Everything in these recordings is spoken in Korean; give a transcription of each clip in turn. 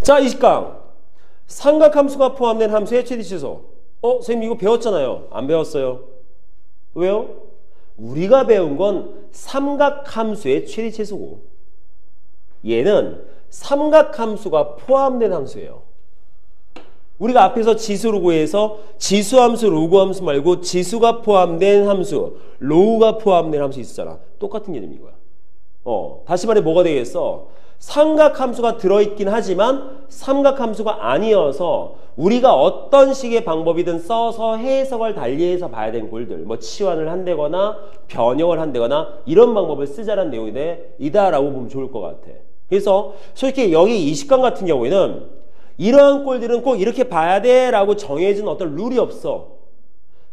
자, 20강. 삼각함수가 포함된 함수의 최대치수. 선생님 이거 배웠잖아요. 안 배웠어요. 왜요? 우리가 배운 건 삼각함수의 최대치수고 얘는 삼각함수가 포함된 함수예요. 우리가 앞에서 지수로 구해서 지수함수, 로그함수 말고 지수가 포함된 함수, 로우가 포함된 함수 있었잖아. 똑같은 개념인 거야. 다시 말해 뭐가 되겠어? 삼각함수가 들어있긴 하지만 삼각함수가 아니어서 우리가 어떤 식의 방법이든 써서 해석을 달리해서 봐야 되는 꼴들, 뭐 치환을 한다거나 변형을 한다거나 이런 방법을 쓰자는 내용이다라고 보면 좋을 것 같아. 그래서 솔직히 여기 20강 같은 경우에는 이러한 꼴들은 꼭 이렇게 봐야 돼 라고 정해진 어떤 룰이 없어.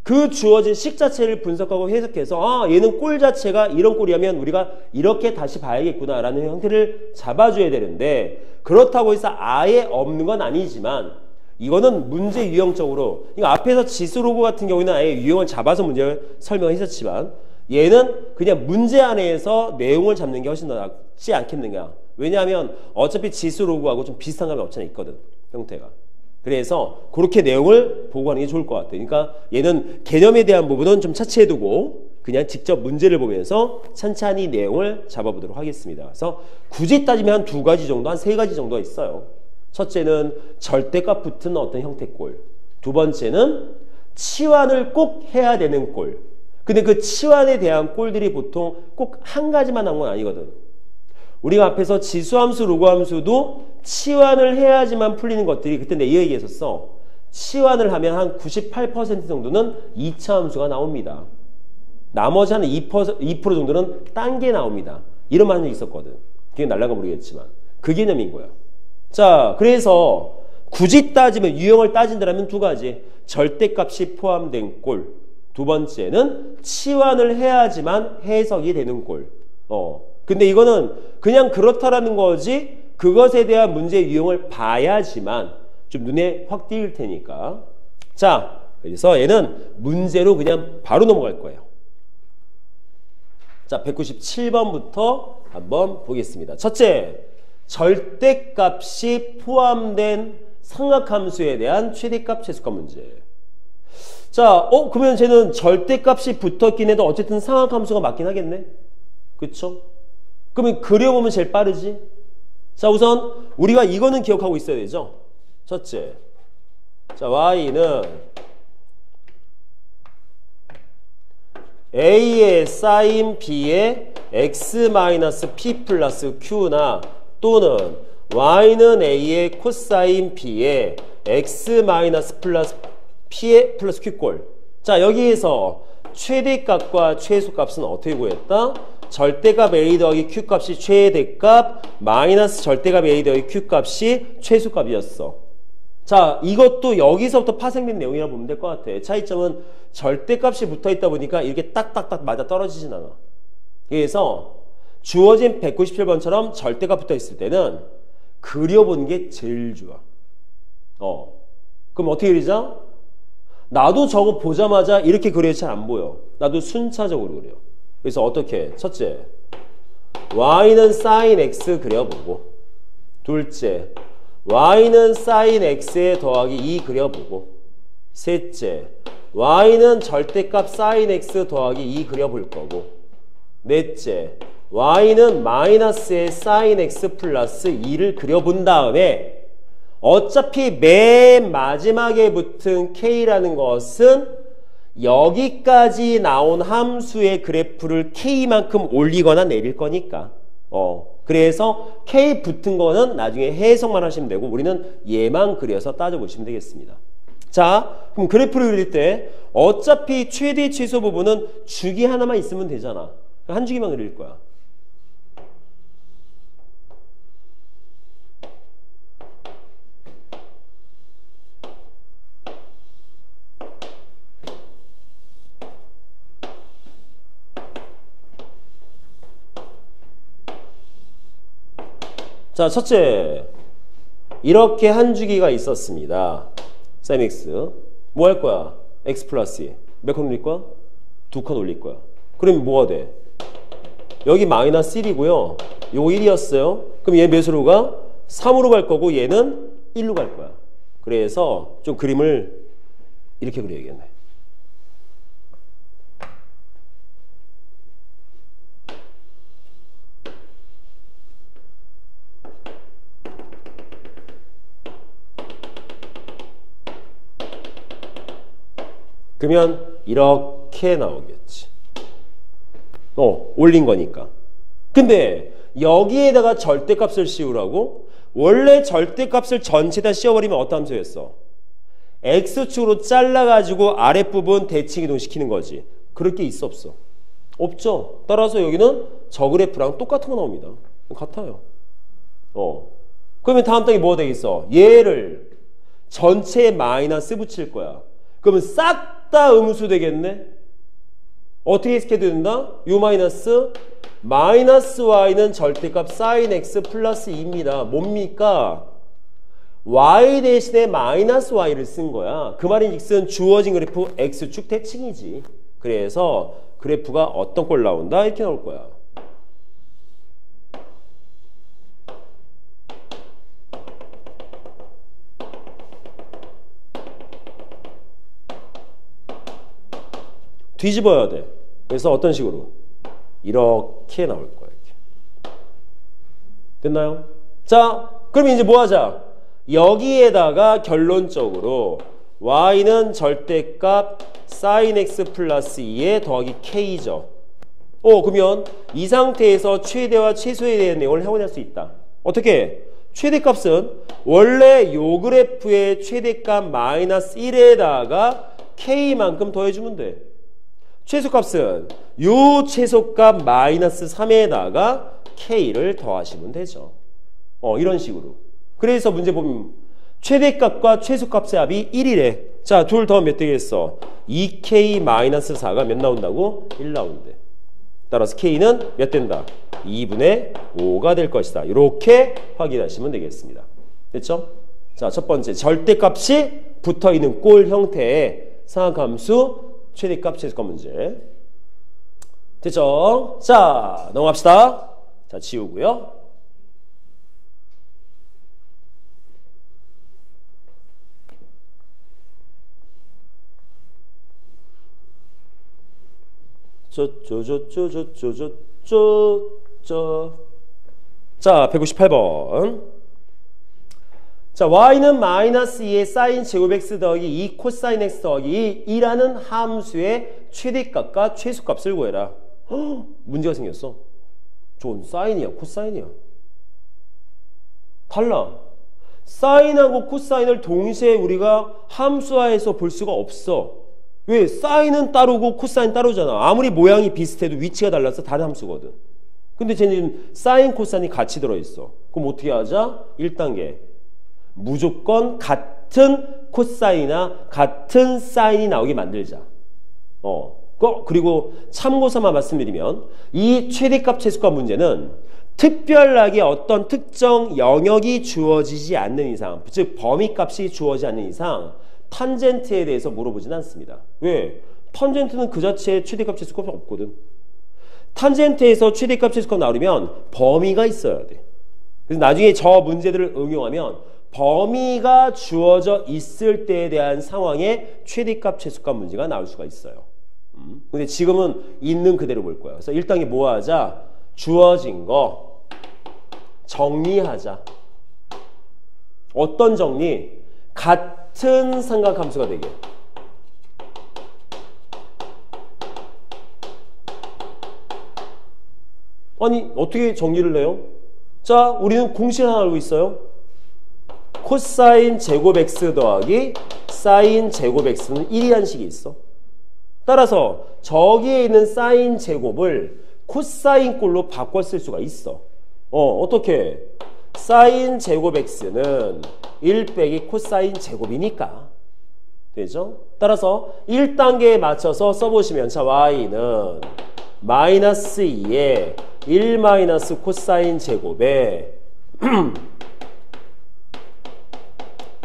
그 주어진 식 자체를 분석하고 해석해서 얘는 꼴 자체가 이런 꼴이라면 우리가 이렇게 다시 봐야겠구나 라는 형태를 잡아줘야 되는데 그렇다고 해서 아예 없는 건 아니지만 이거는 문제 유형적으로 그러니까 앞에서 지수 로그 같은 경우에는 아예 유형을 잡아서 문제를 설명했었지만 얘는 그냥 문제 안에서 내용을 잡는 게 훨씬 더 낫지 않겠는가. 왜냐하면 어차피 지수 로그하고 좀 비슷한 감이 없잖아 있거든 형태가. 그래서 그렇게 내용을 보고 하는 게 좋을 것 같아요. 그러니까 얘는 개념에 대한 부분은 좀 차치해두고 그냥 직접 문제를 보면서 찬찬히 내용을 잡아보도록 하겠습니다. 그래서 굳이 따지면 한 두 가지 정도, 한 세 가지 정도가 있어요. 첫째는 절대값 붙은 어떤 형태꼴. 두 번째는 치환을 꼭 해야 되는 꼴. 근데 그 치환에 대한 꼴들이 보통 꼭 한 가지만 한 건 아니거든. 우리가 앞에서 지수함수, 로그함수도 치환을 해야지만 풀리는 것들이 그때 내가 이 얘기했었어. 치환을 하면 한 98% 정도는 2차 함수가 나옵니다. 나머지 한 2% 정도는 딴 게 나옵니다. 이런 말한 적 있었거든. 그게 날라가 모르겠지만 그 개념인 거야. 자, 그래서 굳이 따지면 유형을 따진다면 두 가지. 절대값이 포함된 꼴. 두 번째는 치환을 해야지만 해석이 되는 꼴. 근데 이거는 그냥 그렇다라는 거지 그것에 대한 문제 유형을 봐야지만 좀 눈에 확 띄일 테니까. 자, 그래서 얘는 문제로 그냥 바로 넘어갈 거예요. 자, 197번부터 한번 보겠습니다. 첫째, 절대값이 포함된 삼각함수에 대한 최대값, 최소값 문제. 자, 그러면 쟤는 절대값이 붙었긴 해도 어쨌든 삼각함수가 맞긴 하겠네? 그쵸? 그러면 그려보면 제일 빠르지? 자, 우선 우리가 이거는 기억하고 있어야 되죠? 첫째, 자, y는 a의 sin b의 x-p 플러스 q나 또는 y는 a의 코사인 b의 x 플러스 p의 플러스 q꼴. 자, 여기에서 최대값과 최소값은 어떻게 구했다? 절대값 a 더하기 q값이 최대값 마이너스 절대값 a 더하기 q값이 최소값이었어. 자, 이것도 여기서부터 파생된 내용이라고 보면 될 것 같아. 차이점은 절대값이 붙어있다 보니까 이렇게 딱딱딱 맞아 떨어지진 않아. 그래서 주어진 197번처럼 절대값 붙어있을 때는 그려보는 게 제일 좋아. 그럼 어떻게 그리자? 나도 저거 보자마자 이렇게 그려야 잘 안 보여. 나도 순차적으로 그려. 그래서 어떻게? 첫째, y는 sin x 그려보고, 둘째, y는 sin x에 더하기 2 그려보고, 셋째, y는 절대값 sin x 더하기 2 그려볼 거고, 넷째, y는 마이너스의 sin x 플러스 2를 그려본 다음에 어차피 맨 마지막에 붙은 k라는 것은 여기까지 나온 함수의 그래프를 k만큼 올리거나 내릴 거니까 그래서 k 붙은 거는 나중에 해석만 하시면 되고 우리는 얘만 그려서 따져보시면 되겠습니다. 자, 그럼 그래프를 그릴 때 어차피 최대 최소 부분은 주기 하나만 있으면 되잖아. 한 주기만 그릴 거야. 자, 첫째, 이렇게 한 주기가 있었습니다. sin x. 뭐 할 거야? x 플러스 2. 몇 칸 올릴 거야? 2칸 올릴 거야. 그럼 뭐가 돼? 여기 마이너스 1이고요. 요거 1이었어요. 그럼 얘 몇으로 가? 3으로 갈 거고 얘는 1로 갈 거야. 그래서 좀 그림을 이렇게 그려야겠네. 그러면 이렇게 나오겠지. 올린 거니까. 근데 여기에다가 절대값을 씌우라고? 원래 절대값을 전체다 씌워버리면 어떤 함수였어? X축으로 잘라가지고 아랫부분 대칭 이동시키는 거지. 그럴 게 있어 없어? 없죠. 따라서 여기는 저 그래프랑 똑같은 거 나옵니다. 같아요. 그러면 다음 단계 뭐가 되겠어? 얘를 전체에 마이너스 붙일 거야. 그러면 싹 다 음수 되겠네? 어떻게 해석해야 된다? U 마이너스 y는 절대값 sin x 플러스 2입니다. 뭡니까? y 대신에 마이너스 y를 쓴 거야. 그 말인즉슨 주어진 그래프 x축 대칭이지. 그래서 그래프가 어떤 꼴 나온다? 이렇게 나올 거야. 뒤집어야 돼. 그래서 어떤 식으로? 이렇게 나올 거야. 이렇게. 됐나요? 자, 그럼 이제 뭐 하자? 여기에다가 결론적으로 y는 절대값 sin x 플러스 2에 더하기 k죠. 그러면 이 상태에서 최대와 최소에 대한 내용을 확인할 수 있다. 어떻게? 최대값은 원래 요 그래프의 최대값 마이너스 1에다가 k만큼 더해주면 돼. 최소값은 요 최소값 마이너스 3에다가 k를 더하시면 되죠. 이런 식으로. 그래서 문제 보면 최대값과 최소값의 합이 1이래. 자, 둘 더하면 몇 되겠어? 2k 마이너스 4가 몇 나온다고? 1 나온대. 따라서 k는 몇 된다? 2분의 5가 될 것이다. 이렇게 확인하시면 되겠습니다. 됐죠? 자, 첫 번째 절대값이 붙어있는 꼴 형태의 상하함수 최대값, 최소값 문제. 됐죠? 자, 넘어갑시다. 자, 지우고요. 자, 198번. 자, y는 마이너스 2의 sin 제곱 x 더하기 2 코사인 x 더하기 2라는 함수의 최대값과 최소값을 구해라. 문제가 생겼어. 좋은 사인이야, 코사인이야. 달라. 사인하고 코사인을 동시에 우리가 함수화해서 볼 수가 없어. 왜? 사인은 따로고 코사인 따로잖아. 아무리 모양이 비슷해도 위치가 달라서 다른 함수거든. 근데 쟤는 사인, 코사인이 같이 들어있어. 그럼 어떻게 하자? 1단계. 무조건 같은 코사인이나 같은 사인이 나오게 만들자. 그리고 참고삼아 말씀드리면 이 최대값, 최소값 문제는 특별하게 어떤 특정 영역이 주어지지 않는 이상, 즉 범위값이 주어지지 않는 이상 탄젠트에 대해서 물어보진 않습니다. 왜? 탄젠트는 그 자체에 최대값, 최소값이 없거든. 탄젠트에서 최대값, 최소값 나오려면 범위가 있어야 돼. 그래서 나중에 저 문제들을 응용하면 범위가 주어져 있을 때에 대한 상황에 최대값, 최소값 문제가 나올 수가 있어요. 근데 지금은 있는 그대로 볼 거예요. 그래서 1단계 뭐 하자? 주어진 거 정리하자. 어떤 정리? 같은 삼각함수가 되게. 아니, 어떻게 정리를 해요? 자, 우리는 공식을 하나 알고 있어요. 코사인 제곱 x 더하기 사인 제곱 x는 1이라는 식이 있어. 따라서 저기에 있는 사인 제곱을 코사인 꼴로 바꿔 쓸 수가 있어. 어떻게? 사인 제곱 x는 1 빼기 코사인 제곱이니까. 되죠? 따라서 1단계에 맞춰서 써보시면 자, y는 마이너스 2에 1 마이너스 코사인 제곱에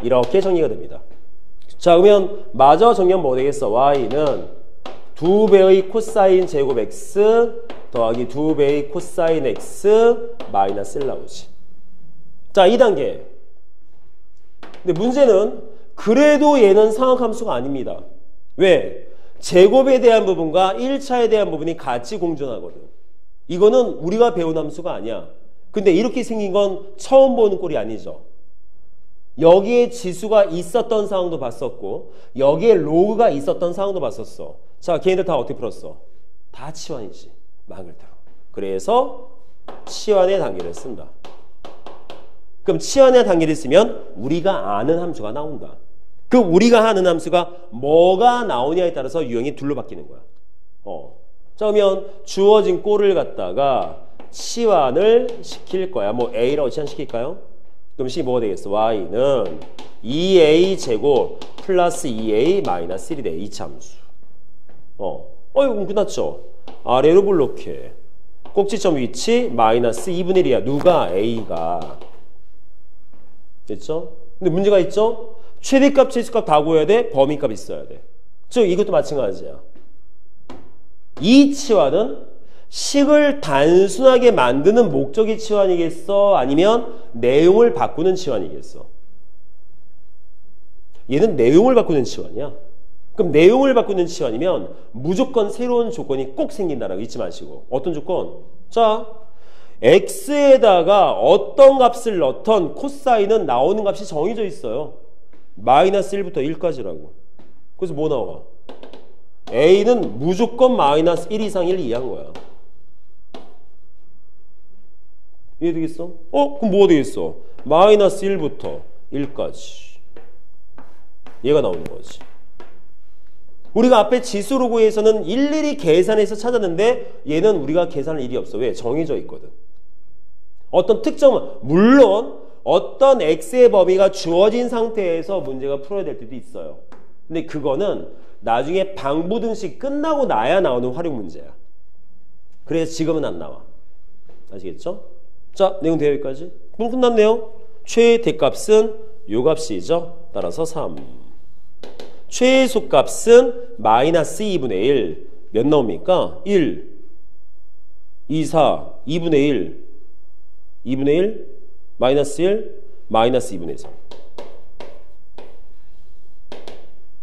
이렇게 정리가 됩니다. 자, 그러면 마저 정리하면 뭐 되겠어? y는 2배의 코사인 제곱 x 더하기 2배의 코사인 x 마이너스 1 나오지. 자, 2단계. 근데 문제는 그래도 얘는 상악함수가 아닙니다. 왜? 제곱에 대한 부분과 1차에 대한 부분이 같이 공존하거든. 이거는 우리가 배운 함수가 아니야. 근데 이렇게 생긴 건 처음 보는 꼴이 아니죠. 여기에 지수가 있었던 상황도 봤었고 여기에 로그가 있었던 상황도 봤었어. 자, 걔네들 다 어떻게 풀었어? 다 치환이지. 말 그대로. 그래서 치환의 단계를 쓴다. 그럼 치환의 단계를 쓰면 우리가 아는 함수가 나온다. 그 우리가 아는 함수가 뭐가 나오냐에 따라서 유형이 둘로 바뀌는 거야. 자, 그러면 주어진 꼴을 갖다가 치환을 시킬 거야. 뭐 A라고 치환시킬까요? 그럼 식이 뭐가 되겠어? Y는 2A 제곱 플러스 2A 마이너스 1이 돼. 2차 함수. 이건 끝났죠? 아래로 블록해. 꼭지점 위치 마이너스 2분의 1이야. 누가? A가. 됐죠? 근데 문제가 있죠? 최대값, 최소값 다 구해야 돼. 범위값 있어야 돼. 즉 이것도 마찬가지야. 이 치환은 식을 단순하게 만드는 목적이 치환이겠어? 아니면 내용을 바꾸는 치환이겠어? 얘는 내용을 바꾸는 치환이야. 그럼 내용을 바꾸는 치환이면 무조건 새로운 조건이 꼭 생긴다라고 잊지 마시고. 어떤 조건? 자, x에다가 어떤 값을 넣던 코사인은 나오는 값이 정해져 있어요. 마이너스 1부터 1까지라고. 그래서 뭐 나와? a는 무조건 마이너스 1 이상 1 이하인 거야. 이해되겠어? 그럼 뭐가 되겠어? 마이너스 1부터 1까지. 얘가 나오는 거지. 우리가 앞에 지수로 구해서는 일일이 계산해서 찾았는데 얘는 우리가 계산할 일이 없어. 왜? 정해져 있거든. 어떤 특정은 물론 어떤 x의 범위가 주어진 상태에서 문제가 풀어야 될 때도 있어요. 근데 그거는 나중에 방부등식 끝나고 나야 나오는 활용 문제야. 그래서 지금은 안 나와. 아시겠죠? 자, 내용 되어 여기까지. 그럼 끝났네요. 최대값은 요 값이죠. 따라서 3. 최소값은 마이너스 2분의 1. 몇 나옵니까? 1, 2, 4, 2분의 1. 2분의 1, 마이너스 1, 마이너스 2분의 3.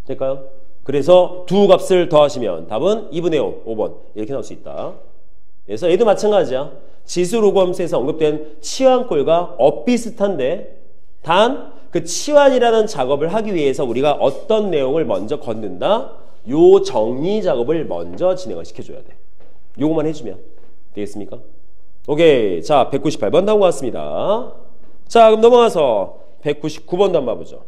될까요? 그래서 두 값을 더하시면 답은 2분의 5, 5번 이렇게 나올 수 있다. 그래서 얘도 마찬가지야. 지수 로그 함수에서 언급된 치환꼴과 엇비슷한데 단 그 치환이라는 작업을 하기 위해서 우리가 어떤 내용을 먼저 걷는다? 요 정리 작업을 먼저 진행을 시켜줘야 돼. 요것만 해주면 되겠습니까? 오케이. 자, 198번 나온 것 같습니다. 자, 그럼 넘어가서 199번도 한번 봐보죠.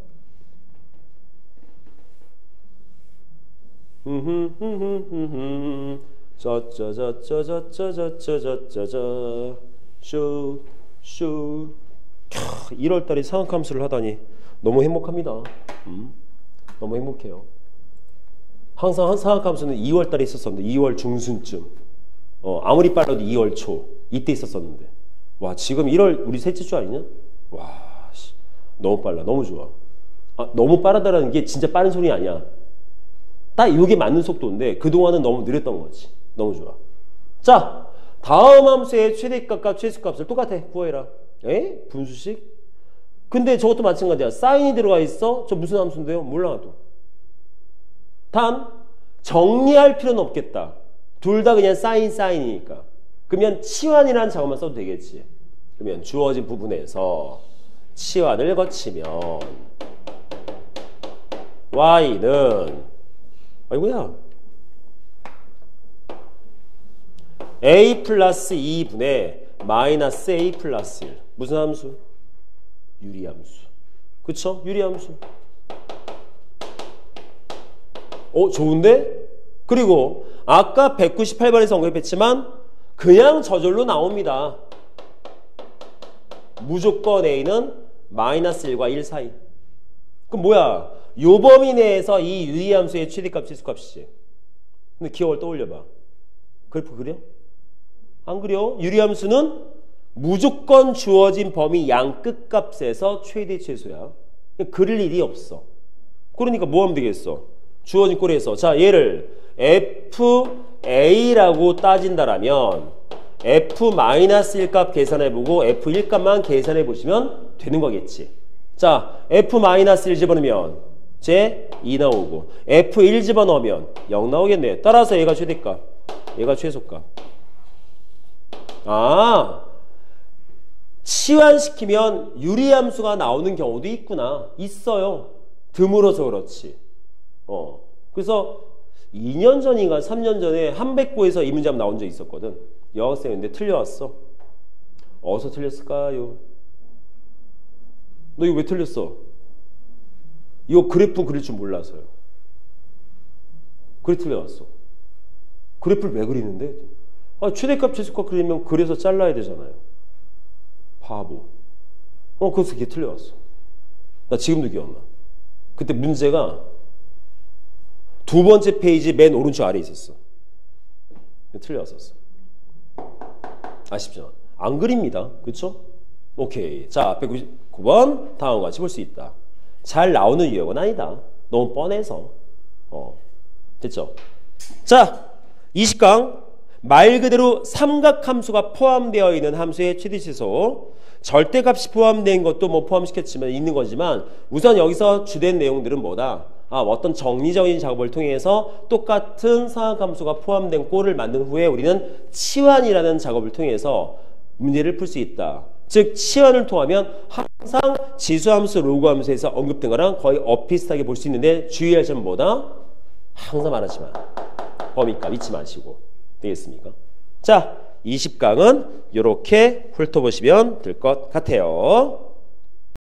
슈 1월달에 상학함수를 하다니 너무 행복합니다. 너무 행복해요. 항상 한 상학함수는 2월달에 있었었는데 2월 중순쯤 아무리 빨라도 2월 초 이때 있었었는데 와 지금 1월 우리 셋째 주 아니냐? 와 너무 빨라. 너무 좋아. 너무 빠르다라는 게 진짜 빠른 소리 아니야. 딱 이게 맞는 속도인데 그동안은 너무 느렸던 거지. 너무 좋아. 자, 다음 함수의 최대값과 최소값을 똑같아. 구해라. 분수식? 근데 저것도 마찬가지야. 사인이 들어가 있어? 저 무슨 함수인데요? 몰라 나도. 단 정리할 필요는 없겠다. 둘 다 그냥 사인이니까. 그러면 치환이라는 작업만 써도 되겠지. 그러면 주어진 부분에서 치환을 거치면 y는 아이고야 a 플러스 2분의 마이너스 a 플러스 1. 무슨 함수? 유리함수. 그쵸? 유리함수. 좋은데? 그리고 아까 198번에서 언급했지만 그냥 저절로 나옵니다. 무조건 a는 마이너스 1과 1 사이. 그럼 뭐야? 요 범위 내에서 이 유리함수의 최대값, 최소값이지. 근데 기억을 떠올려봐. 그래프 그려? 안 그려? 유리함수는 무조건 주어진 범위 양 끝값에서 최대 최소야. 그릴 일이 없어. 그러니까 뭐 하면 되겠어? 주어진 꼴에서 자 얘를 FA라고 따진다라면 F-1 값 계산해보고 F1 값만 계산해보시면 되는 거겠지. 자, F-1 집어넣으면 제 2 나오고 F1 집어넣으면 0 나오겠네. 따라서 얘가 최대값, 얘가 최소값. 아, 치환시키면 유리함수가 나오는 경우도 있구나. 있어요. 드물어서 그렇지. 그래서 2년 전인가 3년 전에 한백고에서 이 문제 한번 나온 적 있었거든. 여학생인데 틀려왔어. 어디서 틀렸을까요? 너 이거 왜 틀렸어? 이거 그래프 그릴 줄 몰라서요. 그래 틀려왔어. 그래프를 왜 그리는데? 아, 최대값 최소값 그리면 그래서 잘라야 되잖아요. 바보. 그래서 걔 틀려왔어. 나 지금도 기억나. 그때 문제가 두 번째 페이지 맨 오른쪽 아래에 있었어. 틀려왔었어. 아쉽죠? 안 그립니다. 그렇죠? 오케이. 자, 199번 다음과 같이 볼 수 있다. 잘 나오는 유형은 아니다. 너무 뻔해서. 됐죠? 자, 20강. 말 그대로 삼각함수가 포함되어 있는 함수의 최대치수. 절대값이 포함된 것도 뭐 포함시켰지만 있는 거지만 우선 여기서 주된 내용들은 뭐다? 어떤 정리적인 작업을 통해서 똑같은 삼각함수가 포함된 꼴을 만든 후에 우리는 치환이라는 작업을 통해서 문제를 풀 수 있다. 즉 치환을 통하면 항상 지수함수, 로그함수에서 언급된 거랑 거의 엇비슷하게 볼 수 있는데 주의할 점은 뭐다? 항상 말하지만 범위값 잊지 마시고 되겠습니까? 자, 20강은 이렇게 훑어보시면 될 것 같아요.